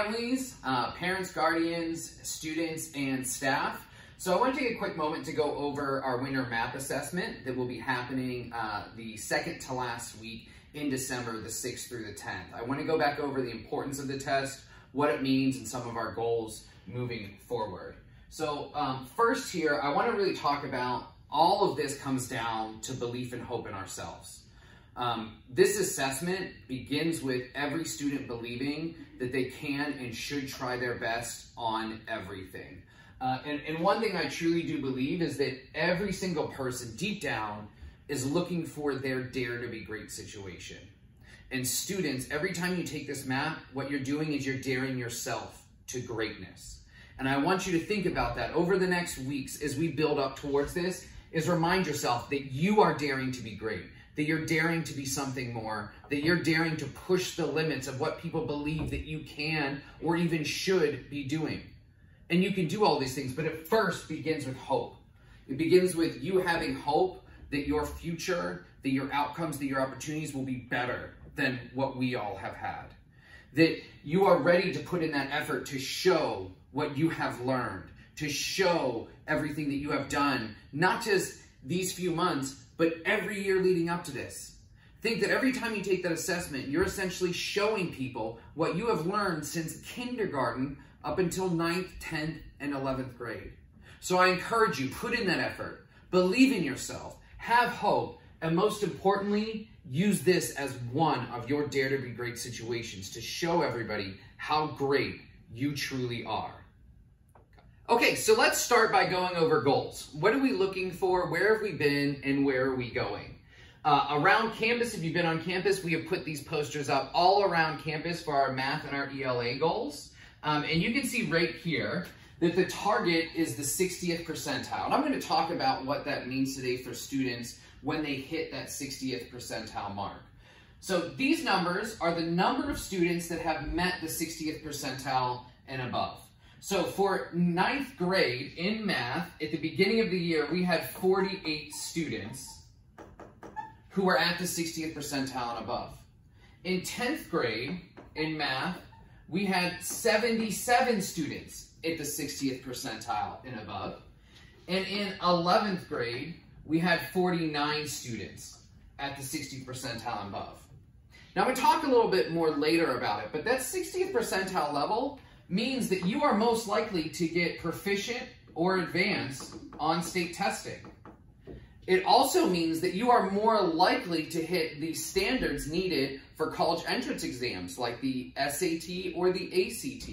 families, parents, guardians, students, and staff. So I want to take a quick moment to go over our winter math assessment that will be happening the second to last week in December, the 6th through the 10th. I want to go back over the importance of the test, what it means, and some of our goals moving forward. So first here, I want to really talk about all of this comes down to belief and hope in ourselves. This assessment begins with every student believing that they can and should try their best on everything. And one thing I truly do believe is that every single person deep down is looking for their dare to be great situation. And students, every time you take this map, what you're doing is you're daring yourself to greatness. And I want you to think about that over the next weeks as we build up towards this, is remind yourself that you are daring to be great, that you're daring to be something more, that you're daring to push the limits of what people believe that you can or even should be doing. And you can do all these things, but it first begins with hope. It begins with you having hope that your future, that your outcomes, that your opportunities will be better than what we all have had. That you are ready to put in that effort to show what you have learned, to show everything that you have done, not just these few months, but every year leading up to this. Think that every time you take that assessment, you're essentially showing people what you have learned since kindergarten up until 9th, 10th, and 11th grade. So I encourage you, put in that effort, believe in yourself, have hope, and most importantly, use this as one of your dare to be great situations to show everybody how great you truly are. Okay, so let's start by going over goals. What are we looking for? Where have we been? And where are we going? Around campus, if you've been on campus, we have put these posters up all around campus for our math and our ELA goals. And you can see right here that the target is the 60th percentile. And I'm going to talk about what that means today for students when they hit that 60th percentile mark. So these numbers are the number of students that have met the 60th percentile and above. So for 9th grade in math, at the beginning of the year, we had 48 students who were at the 60th percentile and above. In 10th grade in math, we had 77 students at the 60th percentile and above. And in 11th grade, we had 49 students at the 60th percentile and above. Now, I'm going to talk a little bit more later about it, but that 60th percentile level means that you are most likely to get proficient or advanced on state testing. It also means that you are more likely to hit the standards needed for college entrance exams like the SAT or the ACT.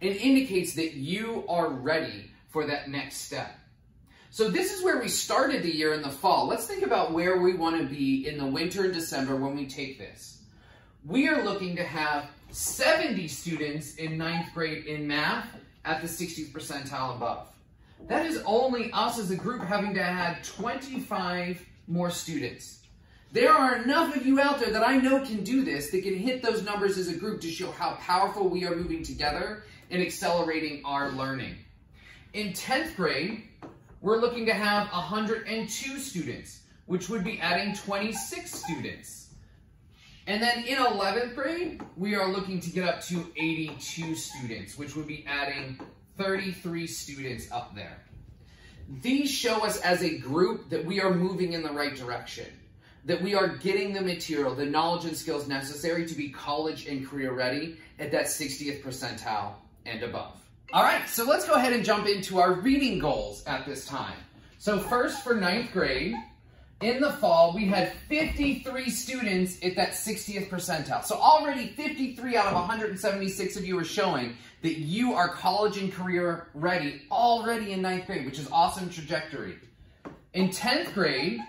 It indicates that you are ready for that next step. So this is where we started the year in the fall. Let's think about where we want to be in the winter and December when we take this. We are looking to have 70 students in 9th grade in math at the 60th percentile above. That is only us as a group having to add 25 more students. There are enough of you out there that I know can do this, that can hit those numbers as a group to show how powerful we are moving together and accelerating our learning. In 10th grade, we're looking to have 102 students, which would be adding 26 students. And then in 11th grade, we are looking to get up to 82 students, which would be adding 33 students up there. These show us as a group that we are moving in the right direction, that we are getting the material, the knowledge and skills necessary to be college and career ready at that 60th percentile and above. All right, so let's go ahead and jump into our reading goals at this time. So first for 9th grade, in the fall, we had 53 students at that 60th percentile. So already 53 out of 176 of you are showing that you are college and career ready already in 9th grade, which is awesome trajectory. In 10th grade,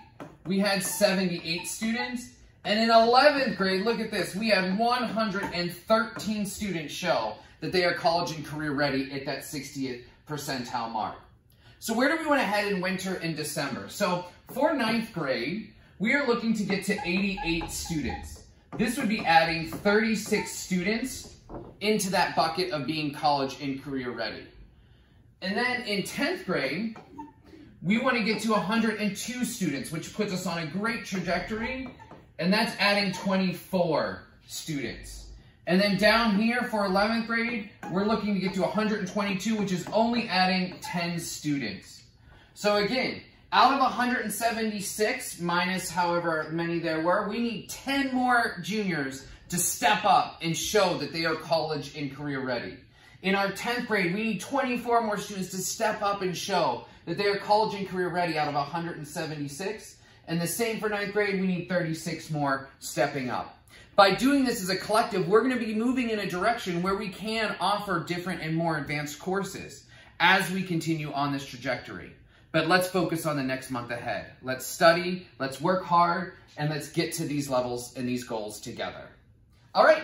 we had 78 students. And in 11th grade, look at this, we had 113 students show that they are college and career ready at that 60th percentile mark. So where do we want to head in winter and December? So for 9th grade, we are looking to get to 88 students. This would be adding 36 students into that bucket of being college and career ready. And then in 10th grade, we want to get to 102 students, which puts us on a great trajectory, and that's adding 24 students. And then down here for 11th grade, we're looking to get to 122, which is only adding 10 students. So again, out of 176, minus however many there were, we need 10 more juniors to step up and show that they are college and career ready. In our 10th grade, we need 24 more students to step up and show that they are college and career ready out of 176. And the same for 9th grade, we need 36 more stepping up. By doing this as a collective, we're going to be moving in a direction where we can offer different and more advanced courses as we continue on this trajectory. But let's focus on the next month ahead. Let's study, let's work hard, and let's get to these levels and these goals together. All right,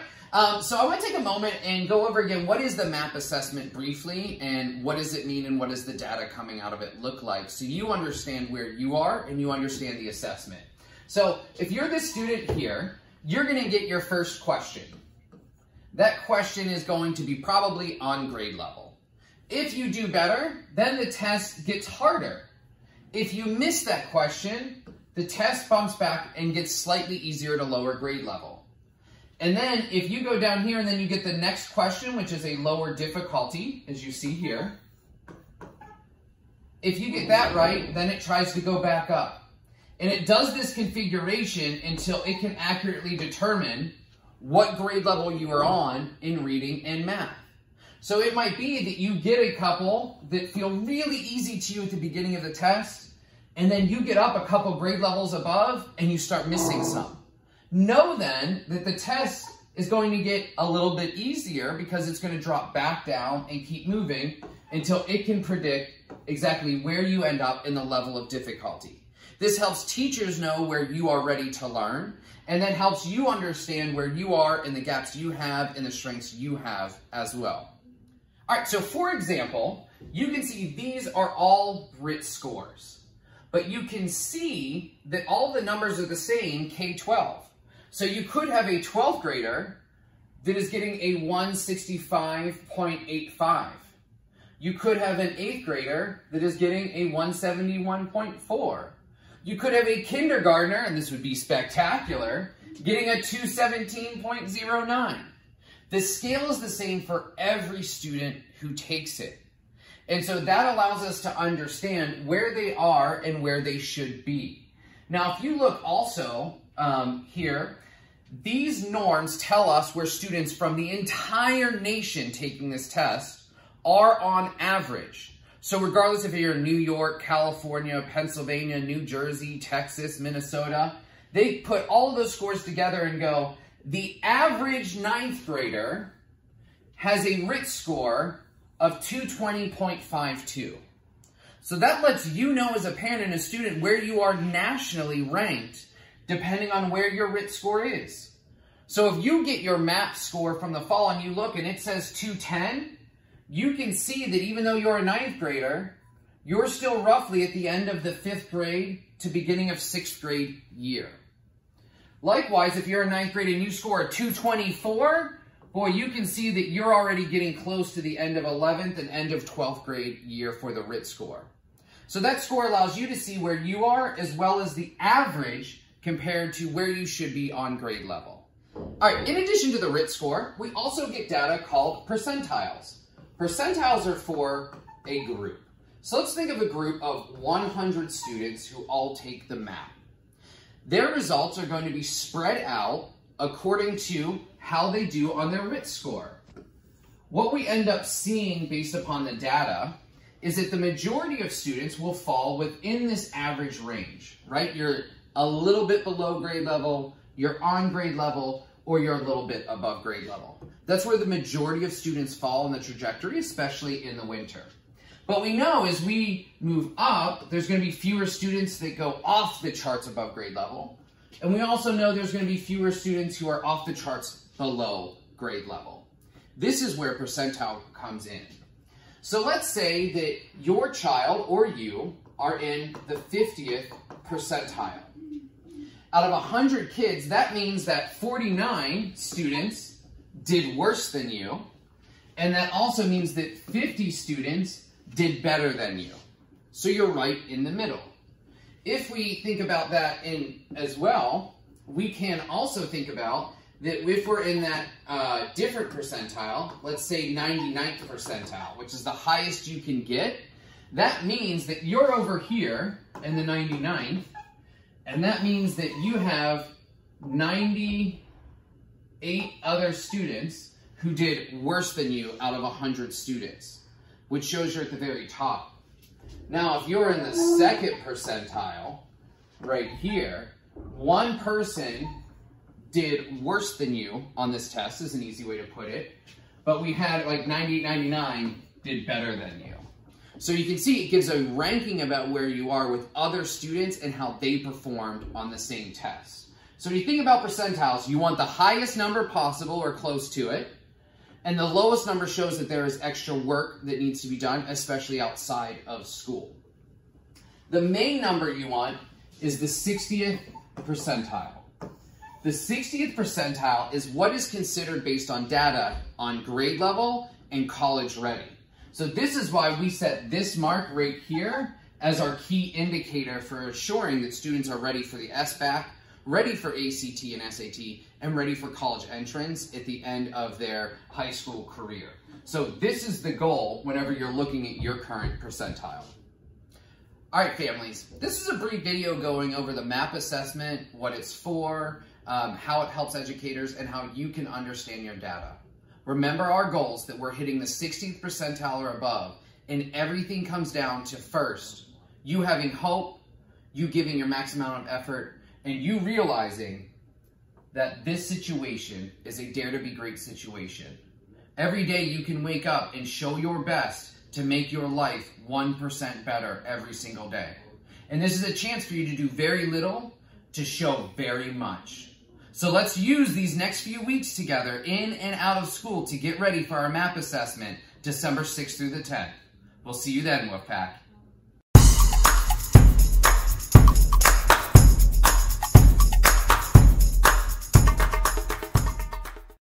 so I want to take a moment and go over again, what is the MAP assessment briefly, and what does it mean, and what does the data coming out of it look like, so you understand where you are and you understand the assessment. So if you're the student here, you're going to get your first question. That question is going to be probably on grade level. If you do better, then the test gets harder. If you miss that question, the test bumps back and gets slightly easier to lower grade level. And then if you go down here and then you get the next question, which is a lower difficulty, as you see here. If you get that right, then it tries to go back up. And it does this configuration until it can accurately determine what grade level you are on in reading and math. So it might be that you get a couple that feel really easy to you at the beginning of the test, and then you get up a couple grade levels above and you start missing some. Know then that the test is going to get a little bit easier because it's going to drop back down and keep moving until it can predict exactly where you end up in the level of difficulty. This helps teachers know where you are ready to learn, and then helps you understand where you are and the gaps you have and the strengths you have as well. All right, so for example, you can see these are all Grit scores, but you can see that all the numbers are the same K-12. So you could have a 12th grader that is getting a 165.85. You could have an 8th grader that is getting a 171.4. You could have a kindergartner, and this would be spectacular, getting a 217.09. The scale is the same for every student who takes it. And so that allows us to understand where they are and where they should be. Now, if you look also here, these norms tell us where students from the entire nation taking this test are on average. So regardless if you're in New York, California, Pennsylvania, New Jersey, Texas, Minnesota, they put all of those scores together and go, the average 9th grader has a RIT score of 220.52. So that lets you know as a parent and a student where you are nationally ranked depending on where your RIT score is. So if you get your MAP score from the fall and you look and it says 210, you can see that even though you're a 9th grader, you're still roughly at the end of the 5th grade to beginning of 6th grade year. Likewise, if you're in 9th grade and you score a 224, boy, you can see that you're already getting close to the end of 11th and end of 12th grade year for the RIT score. So that score allows you to see where you are as well as the average compared to where you should be on grade level. All right, in addition to the RIT score, we also get data called percentiles. Percentiles are for a group. So let's think of a group of 100 students who all take the MAP. Their results are going to be spread out according to how they do on their RIT score. What we end up seeing based upon the data is that the majority of students will fall within this average range, right? You're a little bit below grade level, you're on grade level, or you're a little bit above grade level. That's where the majority of students fall in the trajectory, especially in the winter. But we know as we move up, there's going to be fewer students that go off the charts above grade level. And we also know there's going to be fewer students who are off the charts below grade level. This is where percentile comes in. So let's say that your child or you are in the 50th percentile. Out of 100 kids, that means that 49 students did worse than you. And that also means that 50 students did better than you. So you're right in the middle. If we think about that as well, we can also think about that if we're in that different percentile, let's say 99th percentile, which is the highest you can get, that means that you're over here in the 99th, and that means that you have 98 other students who did worse than you out of 100 students, which shows you're at the very top. Now, if you're in the second percentile, right here, one person did worse than you on this test, is an easy way to put it, but we had like 98, 99 did better than you. So you can see it gives a ranking about where you are with other students and how they performed on the same test. So when you think about percentiles, you want the highest number possible or close to it, and the lowest number shows that there is extra work that needs to be done, especially outside of school. The main number you want is the 60th percentile. The 60th percentile is what is considered based on data on grade level and college ready. So this is why we set this mark right here as our key indicator for assuring that students are ready for the SBAC, ready for ACT and SAT, and ready for college entrance at the end of their high school career. So this is the goal whenever you're looking at your current percentile. All right, families, this is a brief video going over the MAP assessment, what it's for, how it helps educators, and how you can understand your data. Remember our goals that we're hitting the 60th percentile or above, and everything comes down to first, you having hope, you giving your max amount of effort, and you realizing that this situation is a dare to be great situation. Every day you can wake up and show your best to make your life 1% better every single day. And this is a chance for you to do very little to show very much. So let's use these next few weeks together in and out of school to get ready for our MAP assessment, December 6th through the 10th. We'll see you then, Wolfpack.